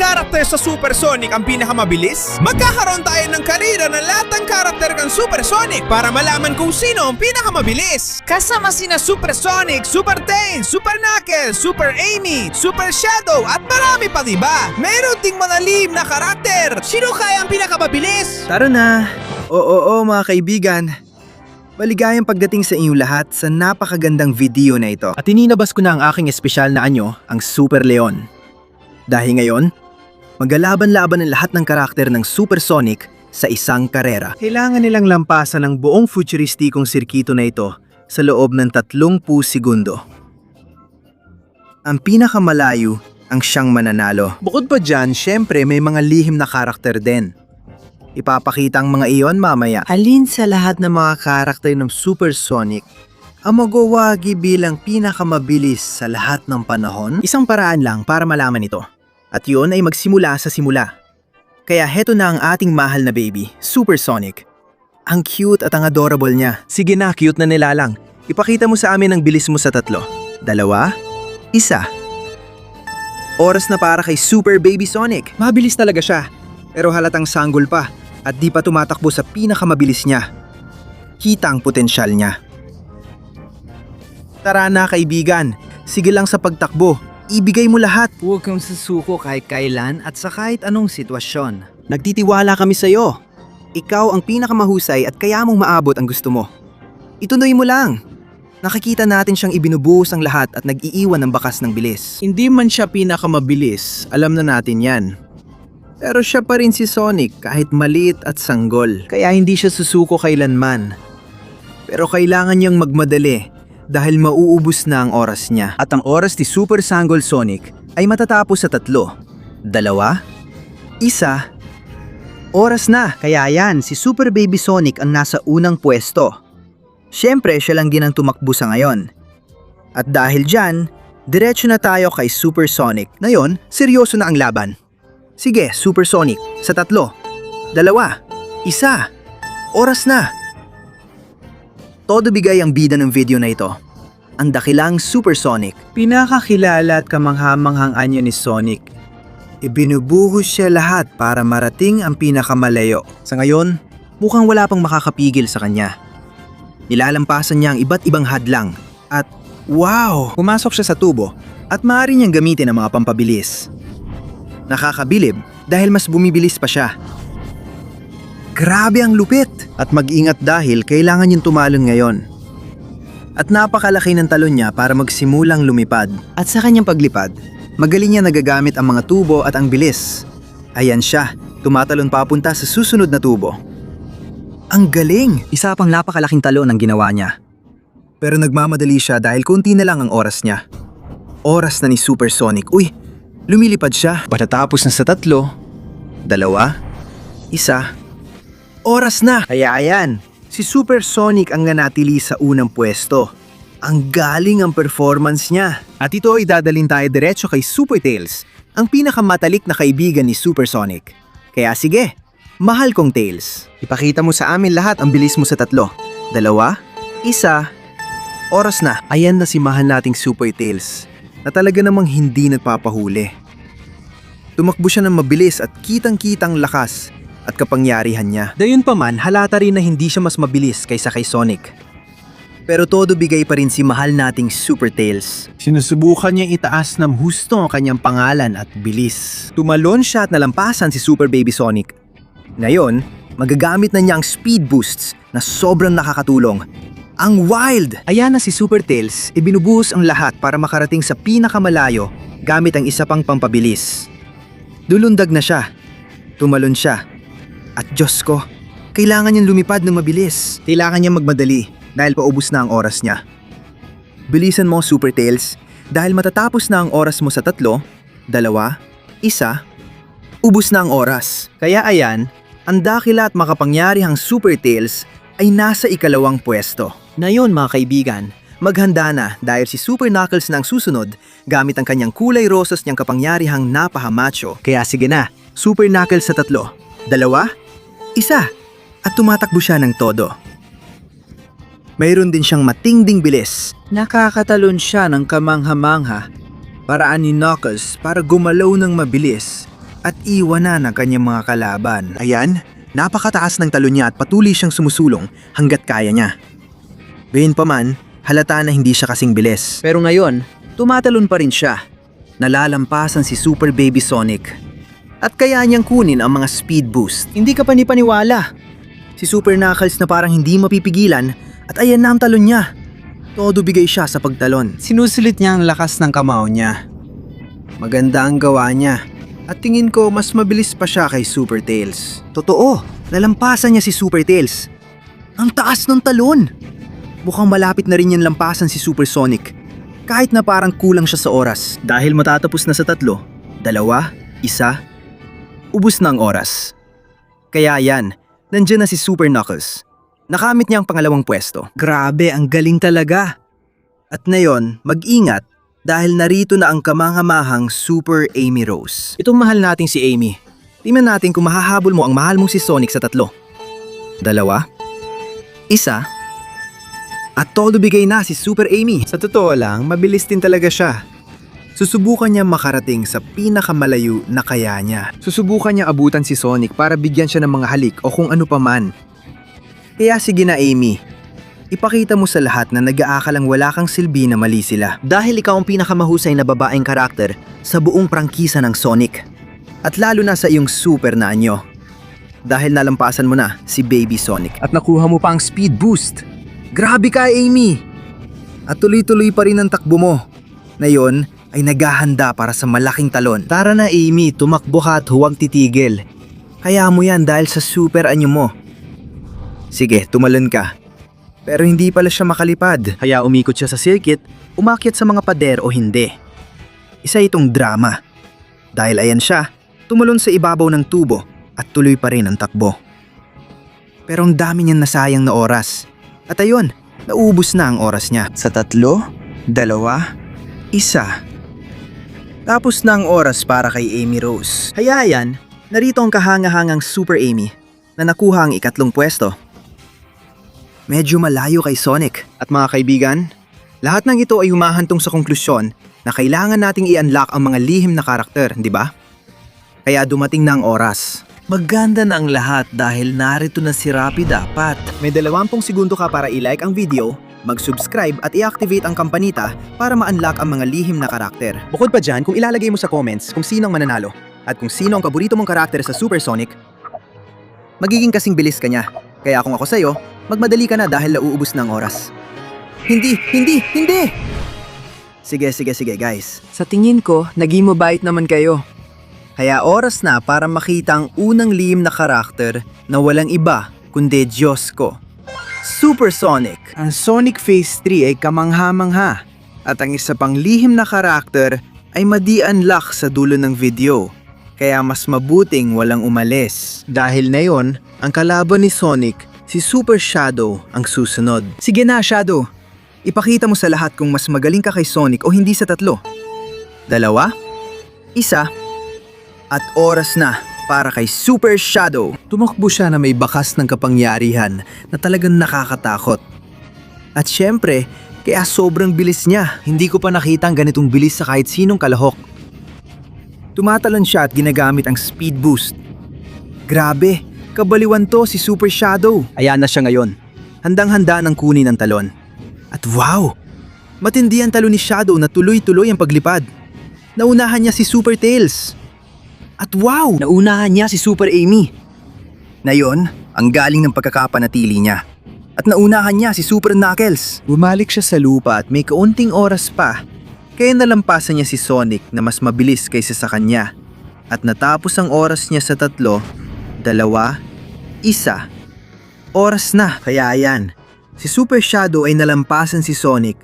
karakter sa Supersonic ang pinakamabilis? Magkakaroon tayo ng karira ng lahat ng karakter ng Supersonic para malaman kung sino ang pinakamabilis. Kasama sina Supersonic, Super Tails, Super Knuckles, Super Amy, Super Shadow at marami pa diba? Meron ding mga lihim na karakter. Sino kaya ang pinakamabilis? Tara na! Oo mga kaibigan. Maligayang pagdating sa inyong lahat sa napakagandang video na ito. At ininabas ko na ang aking espesyal na anyo, ang Super Leon. Dahil ngayon, maglalaban-laban ang lahat ng karakter ng Supersonic sa isang karera. Kailangan nilang lampasan ang buong futuristikong sirkito na ito sa loob ng 30 segundo. Ang pinakamalayo ang siyang mananalo. Bukod pa dyan, syempre may mga lihim na karakter din. Ipapakita ang mga iyon mamaya. Alin sa lahat ng mga karakter ng Supersonic ang magwawagi bilang pinakamabilis sa lahat ng panahon? Isang paraan lang para malaman ito. At yun ay magsimula sa simula. Kaya heto na ang ating mahal na baby, Supersonic. Ang cute at ang adorable niya. Sige na, cute na nilalang. Ipakita mo sa amin ang bilis mo sa 3, 2, 1. Oras na para kay Super Baby Sonic. Mabilis talaga siya. Pero halatang sanggol pa at di pa tumatakbo sa pinakamabilis niya. Kita ang potensyal niya. Tara na kaibigan, sige lang sa pagtakbo. Ibigay mo lahat. Huwag kang susuko kahit kailan at sa kahit anong sitwasyon. Nagtitiwala kami sa iyo. Ikaw ang pinakamahusay at kaya mong maabot ang gusto mo. Ituloy mo lang. Nakikita natin siyang ibinubuhos ang lahat at nag-iiwan ng bakas ng bilis. Hindi man siya pinakamabilis, alam na natin yan. Pero siya pa rin si Sonic kahit maliit at sanggol. Kaya hindi siya susuko kailanman. Pero kailangan niyang magmadali dahil mauubos na ang oras niya. At ang oras ni Super Sanggol Sonic ay matatapos sa 3, 2, 1. Oras na. Kaya yan, si Super Baby Sonic ang nasa unang pwesto. Siyempre, siya lang din ang tumakbo sa ngayon. At dahil dyan, diretso na tayo kay Super Sonic. Ngayon, seryoso na ang laban. Sige, Super Sonic, sa 3, 2, 1. Oras na. Todo bigay ang bida ng video na ito. Ang dakilang Supersonic. Pinakakilala at kamangha-manghang anyo ni Sonic. Ibinubuhos siya lahat para marating ang pinakamalayo. Sa ngayon, mukhang wala pang makakapigil sa kanya. Nilalampasan niya ang iba't ibang hadlang. At wow! Pumasok siya sa tubo at maaari niyang gamitin ang mga pampabilis. Nakakabilib dahil mas bumibilis pa siya. Grabe ang lupit! At mag-ingat dahil kailangan niyang tumalon ngayon. At napakalaki ng talon niya para magsimulang lumipad. At sa kanyang paglipad, magaling niya nagagamit ang mga tubo at ang bilis. Ayan siya, tumatalon papunta sa susunod na tubo. Ang galing! Isa pang napakalaking talon ang ginawa niya. Pero nagmamadali siya dahil konti na lang ang oras niya. Oras na ni Supersonic. Uy! Lumilipad siya. Patatapos na sa 3, 2, 1. Oras na! Kaya ayan, si Supersonic ang nanatili sa unang pwesto. Ang galing ang performance niya. At ito ay dadalhin tayo diretso kay Super Tails, ang pinakamatalik na kaibigan ni Supersonic. Kaya sige, mahal kong Tails. Ipakita mo sa amin lahat ang bilis mo sa 3, 2, 1. Oras na. Ayan na si mahal nating Super Tails na talaga namang hindi nagpapahuli. Tumakbo siya ng mabilis at kitang-kitang lakas at kapangyarihan niya. Gayunpaman, halata rin na hindi siya mas mabilis kaysa kay Sonic. Pero todo bigay pa rin si mahal nating Super Tails. Sinusubukan niyang itaas ng husto ang kanyang pangalan at bilis. Tumalon siya at nalampasan si Super Baby Sonic. Ngayon, magagamit na niya ang speed boosts na sobrang nakakatulong. Ang wild! Ayan na si Super Tails, ibinubuhos ang lahat para makarating sa pinakamalayo gamit ang isa pang pampabilis. Dulundag na siya. Tumalon siya. At Diyos ko, kailangan niyang lumipad ng mabilis. Kailangan niyang magmadali dahil paubos na ang oras niya. Bilisan mo, Super Tails, dahil matatapos na ang oras mo sa 3, 2, 1. Ubos na ang oras. Kaya ayan, ang dakila at makapangyarihang Super Tails ay nasa ikalawang pwesto. Ngayon mga kaibigan, maghanda na dahil si Super Knuckles na ang susunod gamit ang kanyang kulay rosas niyang kapangyarihang napahamacho. Kaya sige na, Super Knuckles sa 3, 2, 1. At tumatakbo siya ng todo. Mayroon din siyang matinding bilis. Nakakatalon siya ng kamangha-mangha. Paraan ni Knuckles para gumalaw ng mabilis at iwanan ang kanyang mga kalaban. Ayan, napakataas ng talon niya at patuloy siyang sumusulong hanggat kaya niya. Gayunpaman, halata na hindi siya kasing bilis. Pero ngayon, tumatalon pa rin siya. Nalalampasan si Super Baby Sonic. At kaya niyang kunin ang mga speed boost. Hindi ka pa ni paniwala. Si Super Knuckles na parang hindi mapipigilan at ayan na ang talon niya. Todo bigay siya sa pagtalon. Sinusulit niya ang lakas ng kamao niya. Maganda ang gawa niya. At tingin ko mas mabilis pa siya kay Super Tails. Totoo, nalampasan niya si Super Tails. Ang taas ng talon! Mukhang malapit na rin yan lampasan si Super Sonic. Kahit na parang kulang siya sa oras. Dahil matatapos na sa 3, 2, 1, ubus na ang oras. Kaya yan, nandiyan na si Super Knuckles. Nakamit niya ang pangalawang pwesto. Grabe, ang galing talaga. At ngayon, mag-ingat dahil narito na ang kamangamahang Super Amy Rose. Itong mahal nating si Amy. Tingnan natin kung mahahabol mo ang mahal mong si Sonic sa 3, 2, 1, at todo bigay na si Super Amy. Sa totoo lang, mabilis din talaga siya. Susubukan niya makarating sa pinakamalayo na kaya niya. Susubukan niya abutan si Sonic para bigyan siya ng mga halik o kung ano paman. Kaya sige na Amy, ipakita mo sa lahat na nag-aakalang wala kang silbi na mali sila. Dahil ikaw ang pinakamahusay na babaeng karakter sa buong prangkisa ng Sonic. At lalo na sa iyong super na anyo. Dahil nalampasan mo na si Baby Sonic. At nakuha mo pa ang speed boost. Grabe ka, Amy! At tuloy-tuloy pa rin ang takbo mo. Ngayon ay naghahanda para sa malaking talon. Tara na, Amy, tumakbo ka at huwag titigil. Kaya mo yan dahil sa super anyo mo. Sige, tumalon ka. Pero hindi pala siya makalipad. Kaya umikot siya sa circuit, umakyat sa mga pader o hindi. Isa itong drama. Dahil ayan siya, tumalon sa ibabaw ng tubo at tuloy pa rin ang takbo. Pero ang dami niyang nasayang na oras. At ayun, naubos na ang oras niya. Sa 3, 2, 1. Tapos na ang oras para kay Amy Rose. Kaya yan, narito ang kahangahangang Super Amy na nakuha ang 2 pwesto. Medyo malayo kay Sonic. At mga kaibigan, lahat ng ito ay humahantong sa konklusyon na kailangan nating i-unlock ang mga lihim na karakter, di ba? Kaya dumating na ang oras. Maganda na ang lahat dahil narito na si Rappi dapat. May 20 segundo ka para i-like ang video, mag-subscribe at i-activate ang kampanita para ma-unlock ang mga lihim na karakter. Bukod pa dyan, kung ilalagay mo sa comments kung sino ang mananalo at kung sino ang paborito mong karakter sa Super Sonic, magiging kasing bilis ka niya. Kaya kung ako sa'yo, magmadali ka na dahil nauubos na ang oras. Hindi! Sige guys. Sa tingin ko, naging mabait naman kayo. Kaya oras na para makita ang unang lihim na karakter na walang iba kundi Diyos ko. Super Sonic. Ang Sonic Phase 3 ay kamangha-mangha. At ang isa pang lihim na karakter ay madi-unlock sa dulo ng video. Kaya mas mabuting walang umalis. Dahil na yon, ang kalaban ni Sonic, si Super Shadow, ang susunod. Sige na, Shadow. Ipakita mo sa lahat kung mas magaling ka kay Sonic o hindi sa 3, 2, 1. At oras na para kay Super Shadow. Tumakbo siya na may bakas ng kapangyarihan na talagang nakakatakot. At syempre, kaya sobrang bilis niya. Hindi ko pa nakita ang ganitong bilis sa kahit sinong kalahok. Tumatalon siya at ginagamit ang speed boost. Grabe, kabaliwan to si Super Shadow. Ayan na siya ngayon. Handang-handa ng kunin ang talon. At wow! Matindi ang talon ni Shadow na tuloy-tuloy ang paglipad. Naunahan niya si Super Tails. At wow! Naunahan niya si Super Amy. Na yon, ang galing ng pagkakapanatili niya. At naunahan niya si Super Knuckles. Bumalik siya sa lupa at may kaunting oras pa. Kaya nalampasan niya si Sonic na mas mabilis kaysa sa kanya. At natapos ang oras niya sa 3, 2, 1. Oras na, kaya yan. Si Super Shadow ay nalampasan si Sonic.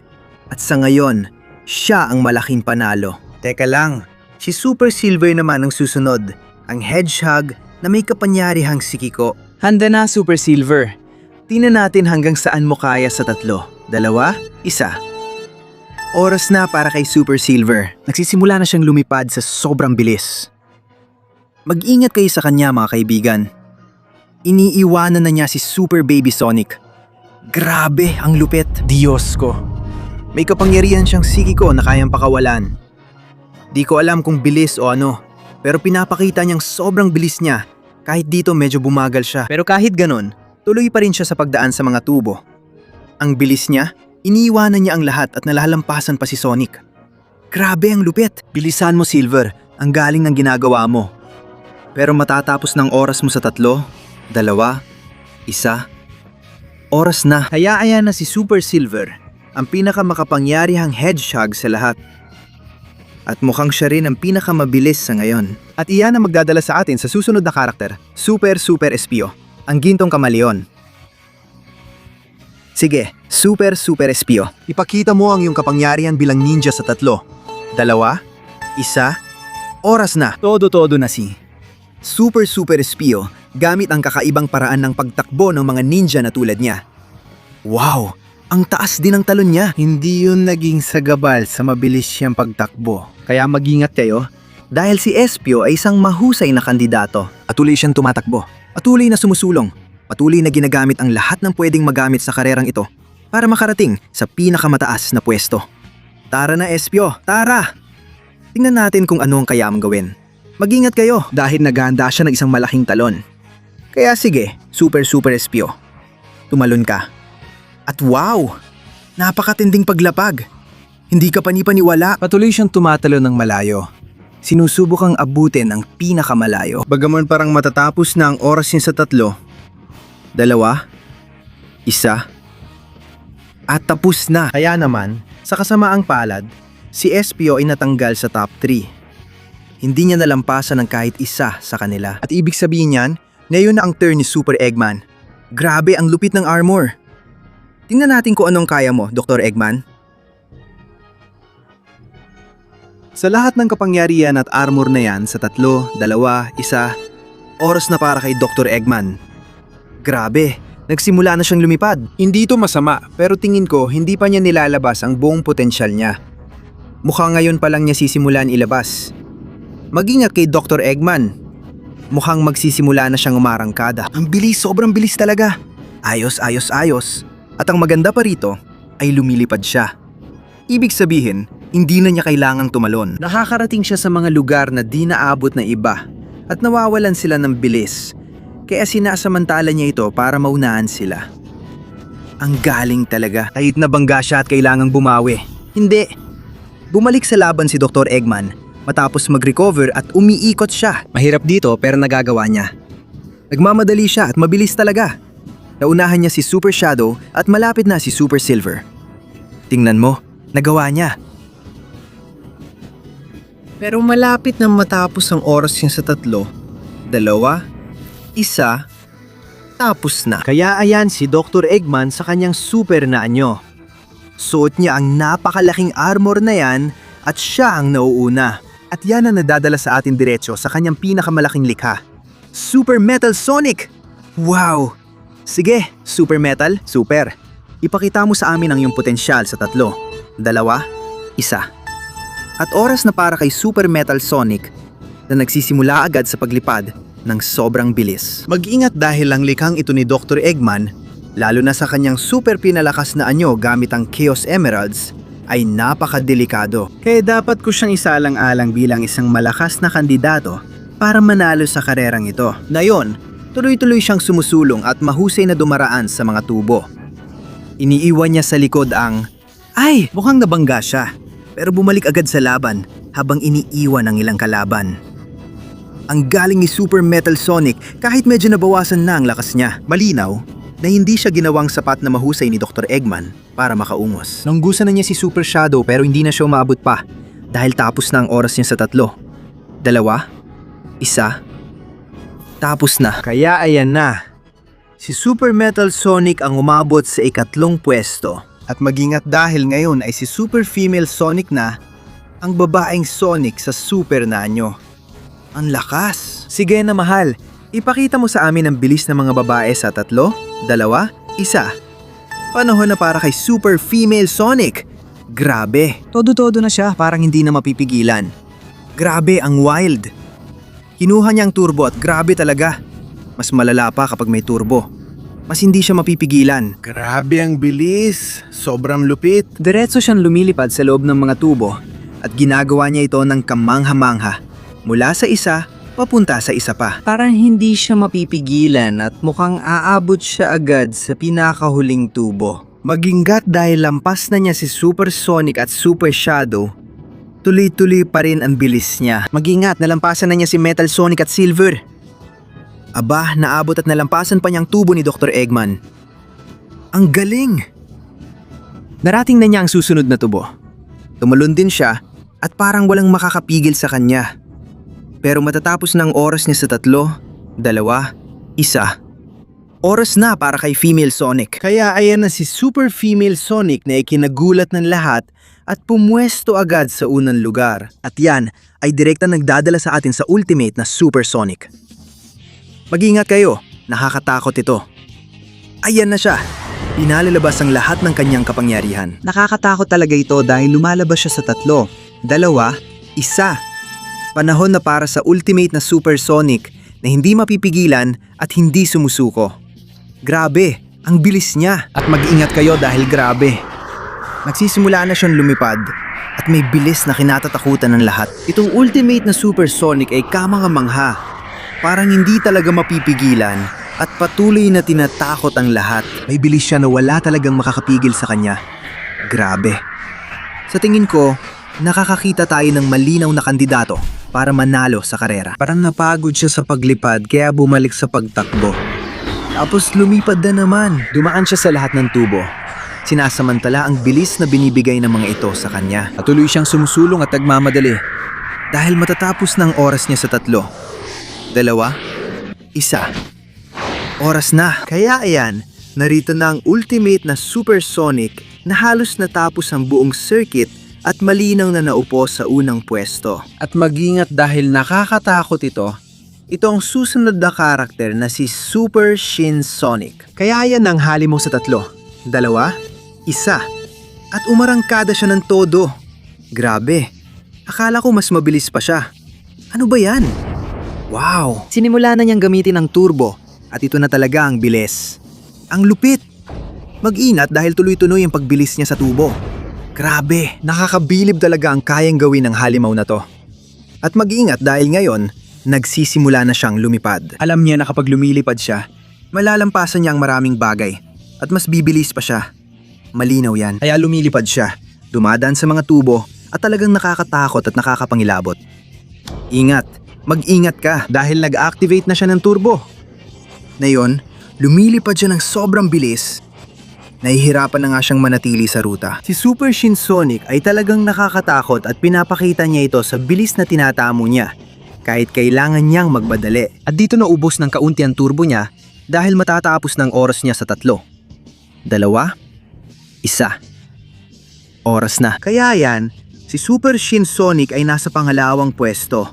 At sa ngayon, siya ang malaking panalo. Teka lang. Si Super Silver naman ang susunod, ang Hedgehog na may kapanyarihang sikiko. Handa na, Super Silver. Tingnan natin hanggang saan mo kaya sa 3, 2, 1. Oras na para kay Super Silver. Nagsisimula na siyang lumipad sa sobrang bilis. Mag-ingat kayo sa kanya mga kaibigan. Iniiwanan na niya si Super Baby Sonic. Grabe ang lupit. Diyos ko. May kapangyarihan siyang sikiko na kayang pakawalan. Di ko alam kung bilis o ano, Pero pinapakita niyang sobrang bilis niya. Kahit dito medyo bumagal siya. Pero kahit ganun, tuloy pa rin siya sa pagdaan sa mga tubo. Ang bilis niya, iniiwanan niya ang lahat at nalalampasan pa si Sonic. Grabe ang lupit. Bilisan mo, Silver. Ang galing ng ginagawa mo. Pero matatapos ng oras mo sa 3, 2, 1, oras na. Hayaan na si Super Silver, ang pinakamakapangyarihang hedgehog sa lahat. At mukhang siya rin ang pinakamabilis sa ngayon. At iyan ang magdadala sa atin sa susunod na karakter, Super Espio, ang gintong kamaleon. Sige, Super Espio, ipakita mo ang iyong kapangyarihan bilang ninja sa 3, 2, 1, oras na. Todo na si Super Espio gamit ang kakaibang paraan ng pagtakbo ng mga ninja na tulad niya. Wow! Ang taas din ng talon niya. Hindi yun naging sagabal sa mabilis siyang pagtakbo. Kaya mag-ingat kayo dahil si Espio ay isang mahusay na kandidato. Patuloy siyang tumatakbo. Patuloy na sumusulong. Patuloy na ginagamit ang lahat ng pwedeng magamit sa karerang ito para makarating sa pinakamataas na pwesto. Tara na, Espio! Tara! Tingnan natin kung ano ang kaya mong gawin. Mag-ingat kayo dahil naghahanda siya ng isang malaking talon. Kaya sige, Super Espio. Tumalon ka. At wow! Napakatinding paglapag. Hindi ka panipaniwala. Patuloy siyang tumatalo ng malayo. Sinusubukang abutin ang pinakamalayo. Bagaman parang matatapos na ang oras niya sa 3, 2, 1, at tapos na. Kaya naman, sa kasamaang palad, si Espio ay natanggal sa top 3. Hindi niya nalampasan ng kahit isa sa kanila. At ibig sabihin niyan, ngayon na ang turn ni Super Eggman. Grabe ang lupit ng armor. Tingnan natin kung anong kaya mo, Dr. Eggman. Sa lahat ng kapangyarihan at armor na yan sa 3, 2, 1, oras na para kay Dr. Eggman. Grabe, nagsimula na siyang lumipad. Hindi ito masama, pero tingin ko hindi pa niya nilalabas ang buong potensyal niya. Mukha ngayon pa lang niya sisimulan ilabas. Mag-ingat kay Dr. Eggman. Mukhang magsisimula na siyang umarangkada. Ang bilis, sobrang bilis talaga. Ayos. At ang maganda pa rito ay lumilipad siya. Ibig sabihin, hindi na niya kailangang tumalon. Nakakarating siya sa mga lugar na di naabot na iba at nawawalan sila ng bilis. Kaya sinasamantala niya ito para maunahan sila. Ang galing talaga. Kahit nabangga siya at kailangang bumawi. Hindi. Bumalik sa laban si Dr. Eggman matapos mag-recover at umiikot siya. Mahirap dito pero nagagawa niya. Nagmamadali siya at mabilis talaga. Naunahan niya si Super Shadow at malapit na si Super Silver. Tingnan mo, nagawa niya. Pero malapit na matapos ang oras niya sa 3, 2, 1, tapos na. Kaya ayan si Dr. Eggman sa kanyang super na anyo. Suot niya ang napakalaking armor na yan at siya ang nauuna. At yan ang nadadala sa atin diretso sa kanyang pinakamalaking likha. Super Metal Sonic! Wow! Sige, Super Metal, super. Ipakita mo sa amin ang iyong potensyal sa 3, 2, 1. At oras na para kay Super Metal Sonic na nagsisimula agad sa paglipad ng sobrang bilis. Mag-ingat dahil ang likhang ito ni Dr. Eggman, lalo na sa kanyang super pinalakas na anyo gamit ang Chaos Emeralds, ay napakadelikado. Kaya dapat ko siyang isalang-alang bilang isang malakas na kandidato para manalo sa karerang ito. Ngayon, tuloy-tuloy siyang sumusulong at mahusay na dumaraan sa mga tubo. Iniiwan niya sa likod ang, ay, mukhang nabangga siya. Pero bumalik agad sa laban habang iniiwan ang ilang kalaban. Ang galing ni Super Metal Sonic kahit medyo nabawasan na ang lakas niya. Malinaw na hindi siya ginawang sapat na mahusay ni Dr. Eggman para makaungos. Nanggusan na niya si Super Shadow pero hindi na siya umabot pa dahil tapos na ang oras niya sa 3, 2, 1, tapos na. Kaya ayan na. Si Super Metal Sonic ang umabot sa 3 pwesto. At mag-ingat dahil ngayon ay si Super Female Sonic na ang babaeng Sonic sa super na anyo. Ang lakas! Sige na mahal, ipakita mo sa amin ang bilis ng mga babae sa 3, 2, 1. Panahon na para kay Super Female Sonic. Grabe! Todo-todo na siya, parang hindi na mapipigilan. Grabe, ang wild! Kinuha niya ang turbo at grabe talaga. Mas malala pa kapag may turbo. Mas hindi siya mapipigilan. Grabe ang bilis. Sobrang lupit. Diretso siyang lumilipad sa loob ng mga tubo at ginagawa niya ito ng kamangha-mangha. Mula sa isa, papunta sa isa pa. Parang hindi siya mapipigilan at mukhang aabot siya agad sa pinakahuling tubo. Magingat dahil lampas na niya si Supersonic at Super Shadow, tuloy-tuloy pa rin ang bilis niya. Magingat, nalampasan na niya si Metal Sonic at Silver. Aba, naabot at nalampasan pa niyang tubo ni Dr. Eggman. Ang galing! Narating na niya ang susunod na tubo. Tumalon din siya at parang walang makakapigil sa kanya. Pero matatapos na ang oras niya sa 3, 2, 1. Oras na para kay Female Sonic. Kaya ayan na si Super Female Sonic na ikinagulat ng lahat at pumwesto agad sa unang lugar. At yan ay direkta nagdadala sa atin sa ultimate na Super Sonic. Mag-ingat kayo, nakakatakot ito. Ayan na siya. Pinalalabas ang lahat ng kanyang kapangyarihan. Nakakatakot talaga ito dahil lumalabas siya sa 3, 2, 1. Panahon na para sa ultimate na Super Sonic na hindi mapipigilan at hindi sumusuko. Grabe, ang bilis niya. At mag-ingat kayo dahil grabe. Nagsisimula na siyang lumipad at may bilis na kinatatakutan ng lahat. Itong ultimate na Super Sonic ay kamangha-mangha. Parang hindi talaga mapipigilan at patuloy na tinatakot ang lahat. May bilis siya na wala talagang makakapigil sa kanya. Grabe. Sa tingin ko, nakakakita tayo ng malinaw na kandidato para manalo sa karera. Parang napagod siya sa paglipad kaya bumalik sa pagtakbo. Tapos lumipad na naman. Dumaan siya sa lahat ng tubo. Sinasamantala ang bilis na binibigay ng mga ito sa kanya. At tuloy siyang sumusulong at nagmamadali. Dahil matatapos ng oras niya sa 3, 2, 1. Oras na. Kaya ayan, narito na ang ultimate na Super Sonic na halos natapos ang buong circuit at malinaw na naupo sa unang pwesto. At mag-ingat dahil nakakatakot ito. Ito ang susunod na karakter na si Super Shin Sonic. Kaya yan ang hali mo sa 3, 2, 1. At umarangkada siya ng todo. Grabe. Akala ko mas mabilis pa siya. Ano ba yan? Wow! Sinimula na niyang gamitin ang turbo at ito na talaga ang bilis. Ang lupit! Mag-ingat dahil tuloy-tuloy ang pagbilis niya sa tubo. Grabe! Nakakabilib talaga ang kayang gawin ng halimaw na to. At mag-ingat dahil ngayon, nagsisimula na siyang lumipad. Alam niya na kapag lumilipad siya, malalampasan niya ang maraming bagay at mas bibilis pa siya. Malinaw yan. Kaya lumilipad siya, dumadaan sa mga tubo at talagang nakakatakot at nakakapangilabot. Ingat! Mag-ingat ka dahil nag-activate na siya ng turbo. Ngayon, lumilipad siya ng sobrang bilis. Nahihirapan na nga siyang manatili sa ruta. Si Super Shin Sonic ay talagang nakakatakot at pinapakita niya ito sa bilis na tinatamo niya. Kahit kailangan niyang magbadali. At dito naubos ng kaunti ang turbo niya dahil matatapos ng oras niya sa 3, 2, 1. Oras na. Kaya yan, si Super Shin Sonic ay nasa pangalawang pwesto.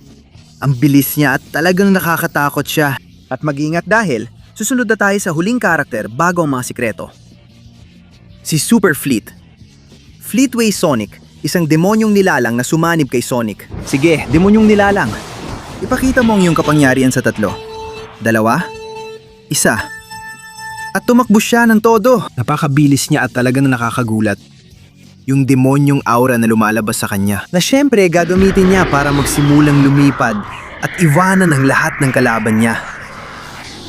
Ang bilis niya at talagang nakakatakot siya. At mag-ingat dahil susunod na tayo sa huling karakter bago ang mga sikreto. Si Super Fleet. Fleetway Sonic, isang demonyong nilalang na sumanib kay Sonic. Sige, demonyong nilalang. Ipakita mo ang iyong kapangyarihan sa 3, 2, 1. At tumakbo siya ng todo. Napakabilis niya at talagang nakakagulat. Yung demonyong aura na lumalabas sa kanya. Na syempre gagamitin niya para magsimulang lumipad at iwanan ang lahat ng kalaban niya.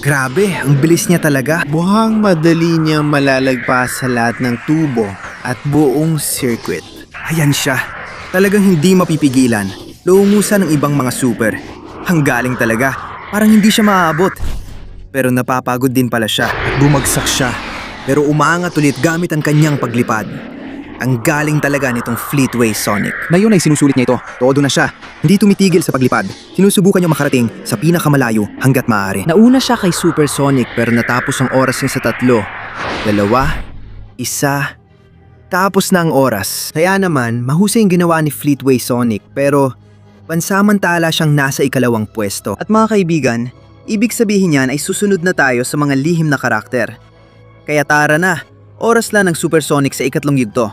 Grabe, ang bilis niya talaga. Buhang madali niyang malalagpas sa lahat ng tubo at buong circuit. Ayan siya. Talagang hindi mapipigilan. Luumusan ng ibang mga super. Ang galing talaga. Parang hindi siya maaabot. Pero napapagod din pala siya at bumagsak siya. Pero umaangat ulit gamit ang kanyang paglipad. Ang galing talaga nitong Fleetway Sonic. Ngayon ay sinusulit niya ito. Todo na siya. Hindi tumitigil sa paglipad. Sinusubukan niya makarating sa pinakamalayo hanggat maaari. Nauna siya kay Super Sonic pero natapos ang oras niya sa 3, 2, 1. Tapos na ang oras. Kaya naman, mahusay ang ginawa ni Fleetway Sonic pero pansamantala siyang nasa ikalawang pwesto. At mga kaibigan, ibig sabihin niyan ay susunod na tayo sa mga lihim na karakter. Kaya tara na, oras lang ng Super Sonic sa ikatlong yugto.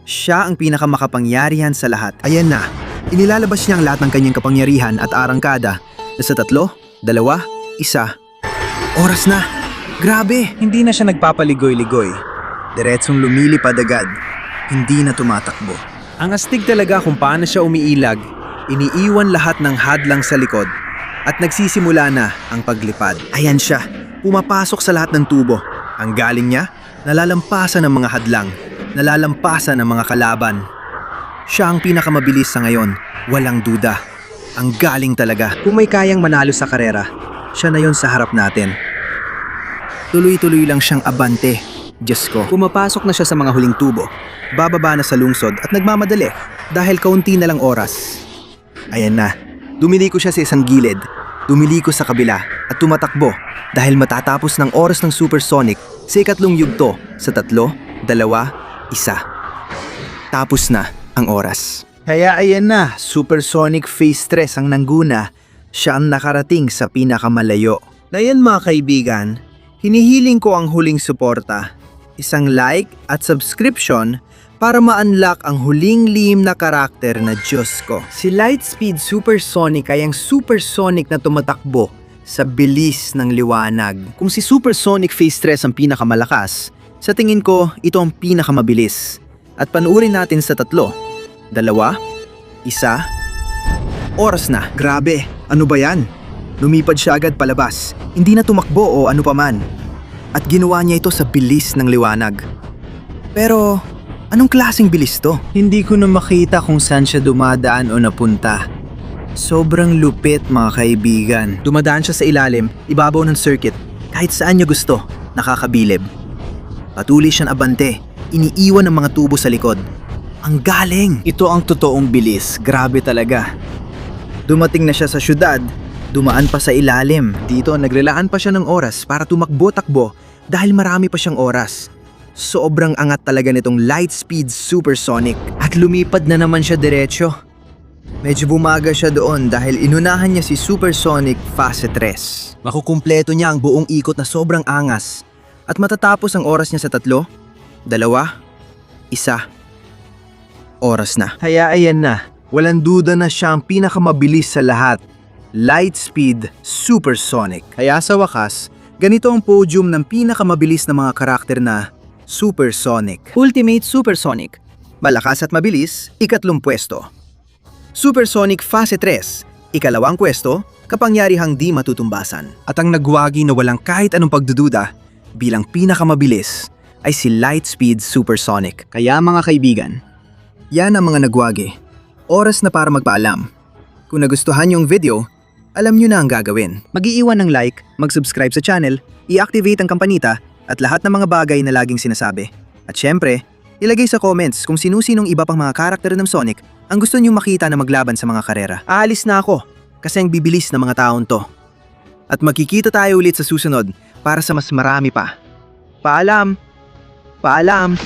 Siya ang pinakamakapangyarihan sa lahat. Ayan na, inilalabas niya ang lahat ng kanyang kapangyarihan at arangkada na sa 3, 2, 1. Oras na! Grabe! Hindi na siya nagpapaligoy-ligoy. Diretsong lumilipad agad. Hindi na tumatakbo. Ang astig talaga kung paano siya umiilag Iniiwan lahat ng hadlang sa likod at nagsisimula na ang paglipad. Ayan siya, pumapasok sa lahat ng tubo. Ang galing niya, nalalampasan ng mga hadlang, nalalampasan ng mga kalaban. Siya ang pinakamabilis sa ngayon, walang duda. Ang galing talaga. Kung may kayang manalo sa karera, siya na yon sa harap natin. Tuloy-tuloy lang siyang abante. Diyos ko, pumapasok na siya sa mga huling tubo. Bababa na sa lungsod at nagmamadali dahil kaunti na lang oras. Ayan na, dumiliko siya sa isang gilid, dumiliko sa kabila at tumatakbo dahil matatapos ng oras ng supersonic sa ikatlong yugto sa 3, 2, 1. Tapos na ang oras. Kaya ayan na, supersonic phase 3 ang nangguna. Siya ang nakarating sa pinakamalayo. Dayan mga kaibigan, hinihiling ko ang huling suporta. Isang like at subscription para ma-unlock ang huling lihim na karakter na Diyos ko. Si Lightspeed Supersonic ay ang supersonic na tumatakbo sa bilis ng liwanag. Kung si Supersonic Phase 3 ang pinakamalakas, sa tingin ko ito ang pinakamabilis. At panuurin natin sa 3, 2, 1, oras na. Grabe, ano ba yan? Lumipad siya agad palabas, hindi na tumakbo o ano paman. At ginawa niya ito sa bilis ng liwanag. Pero, anong klaseng bilis to? Hindi ko na makita kung saan siya dumadaan o napunta. Sobrang lupit mga kaibigan. Dumadaan siya sa ilalim, ibabaw ng circuit, kahit saan niya gusto, nakakabilib. Patuloy siyang abante, iniiwan ng mga tubo sa likod. Ang galing! Ito ang totoong bilis, grabe talaga. Dumating na siya sa syudad, dumaan pa sa ilalim. Dito, nagrelaan pa siya ng oras para tumakbo-takbo dahil marami pa siyang oras. Sobrang angat talaga nitong Lightspeed Supersonic. At lumipad na naman siya diretsyo. Medyo bumaga siya doon dahil inunahan niya si Supersonic Phase 3. Makukumpleto niya ang buong ikot na sobrang angas. At matatapos ang oras niya sa 3, 2, 1, oras na. Kaya ayan na, walang duda na siya ang pinakamabilis sa lahat. Lightspeed Supersonic. Kaya sa wakas, ganito ang podium ng pinakamabilis na mga karakter na Supersonic. Ultimate Supersonic. Malakas at mabilis, 2 pwesto. Supersonic Phase 3, 2 pwesto, kapangyarihang di matutumbasan. At ang nagwagi na walang kahit anong pagdududa bilang pinakamabilis ay si Lightspeed Supersonic. Kaya mga kaibigan, yan ang mga nagwagi. Oras na para magpaalam. Kung nagustuhan yung video, alam nyo na ang gagawin. Mag-iiwan ng like, mag-subscribe sa channel, i-activate ang kampanita at lahat ng mga bagay na laging sinasabi. At syempre, ilagay sa comments kung sino-sinong iba pang mga karakter ng Sonic ang gusto nyo makita na maglaban sa mga karera. Aalis na ako kasi ang bibilis ng mga taon to. At magkikita tayo ulit sa susunod para sa mas marami pa. Paalam! Paalam!